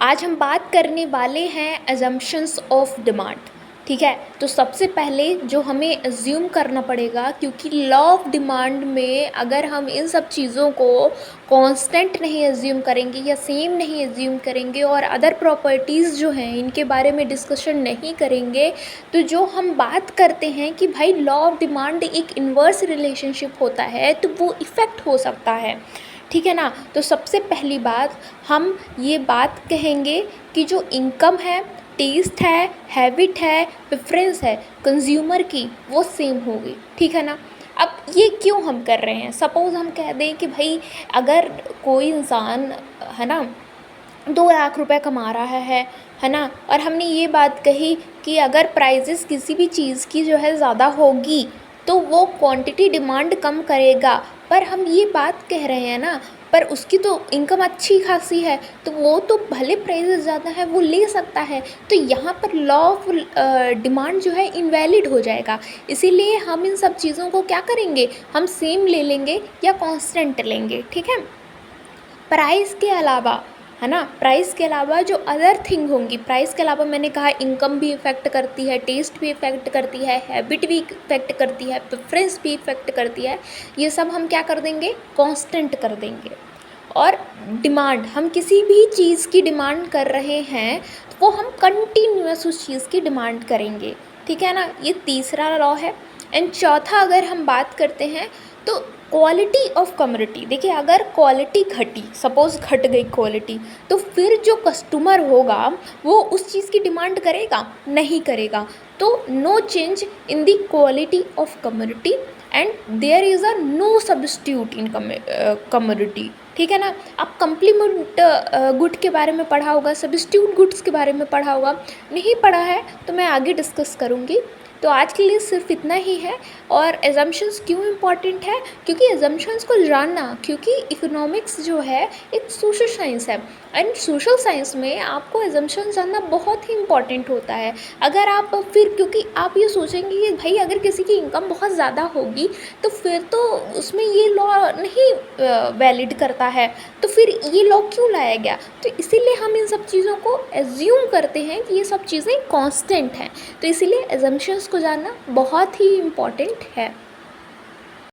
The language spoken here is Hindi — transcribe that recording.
आज हम बात करने वाले हैं अजम्पशंस ऑफ डिमांड। ठीक है, तो सबसे पहले जो हमें अज्यूम करना पड़ेगा, क्योंकि लॉ ऑफ डिमांड में अगर हम इन सब चीज़ों को कांस्टेंट नहीं अज्यूम करेंगे या सेम नहीं अज्यूम करेंगे और अदर प्रॉपर्टीज़ जो हैं इनके बारे में डिस्कशन नहीं करेंगे, तो जो हम बात करते हैं कि भाई लॉ ऑफ डिमांड एक इन्वर्स रिलेशनशिप होता है, तो वो इफ़ेक्ट हो सकता है। ठीक है ना। तो सबसे पहली बात हम ये बात कहेंगे कि जो इनकम है, टेस्ट है, हैबिट है, प्रेफरेंस है कंज्यूमर की, वो सेम होगी। ठीक है ना। अब ये क्यों हम कर रहे हैं? सपोज़ हम कह दें कि भाई अगर कोई इंसान है ना 2 लाख रुपए कमा रहा है ना, और हमने ये बात कही कि अगर प्राइजेस किसी भी चीज़ की जो है ज़्यादा होगी तो वो क्वांटिटी डिमांड कम करेगा, पर हम ये बात कह रहे हैं ना, पर उसकी तो इनकम अच्छी खासी है, तो वो तो भले प्राइजेस ज़्यादा है वो ले सकता है, तो यहाँ पर लॉ ऑफ डिमांड जो है इनवैलिड हो जाएगा। इसीलिए हम इन सब चीज़ों को क्या करेंगे, हम सेम ले लेंगे या कांस्टेंट लेंगे। ठीक है। प्राइस के अलावा है ना, प्राइस के अलावा जो अदर थिंग होंगी, प्राइस के अलावा मैंने कहा इनकम भी इफ़ेक्ट करती है, टेस्ट भी इफ़ेक्ट करती है, हैबिट भी इफ़ेक्ट करती है, प्रेफरेंस भी इफ़ेक्ट करती है। ये सब हम क्या कर देंगे, कांस्टेंट कर देंगे। और डिमांड, हम किसी भी चीज़ की डिमांड कर रहे हैं तो वो हम कंटिन्यूअस उस चीज़ की डिमांड करेंगे। ठीक है ना, ये तीसरा लॉ है। एंड चौथा अगर हम बात करते हैं तो क्वालिटी ऑफ कमोडिटी। देखिए अगर क्वालिटी घटी, सपोज़ घट गई क्वालिटी, तो फिर जो कस्टमर होगा वो उस चीज़ की डिमांड करेगा, नहीं करेगा। तो no change in the quality of commodity and there is a no substitute in commodity. ठीक है ना। आप कम्प्लीमेंट गुड के बारे में पढ़ा होगा, सब्स्टिट्यूट गुड्स के बारे में पढ़ा होगा, नहीं पढ़ा है तो मैं आगे डिस्कस करूँगी। तो आज के लिए सिर्फ इतना ही है। और एजम्पशंस क्यों इम्पॉर्टेंट है, क्योंकि एजम्पशंस को जानना, क्योंकि इकोनॉमिक्स जो है एक सोशल साइंस है, एंड सोशल साइंस में आपको एजम्पशंस जानना बहुत ही इम्पॉर्टेंट होता है। अगर आप फिर, क्योंकि आप ये सोचेंगे कि भाई अगर किसी की इनकम बहुत ज़्यादा होगी तो फिर तो उसमें ये लॉ नहीं वैलिड करता है, तो फिर ये लॉ क्यों लाया गया? तो इसीलिए हम इन सब चीज़ों को एज्यूम करते हैं कि ये सब चीज़ें कांस्टेंट हैं। तो इसीलिए एजम्पशंस को जानना बहुत ही इम्पॉर्टेंट है।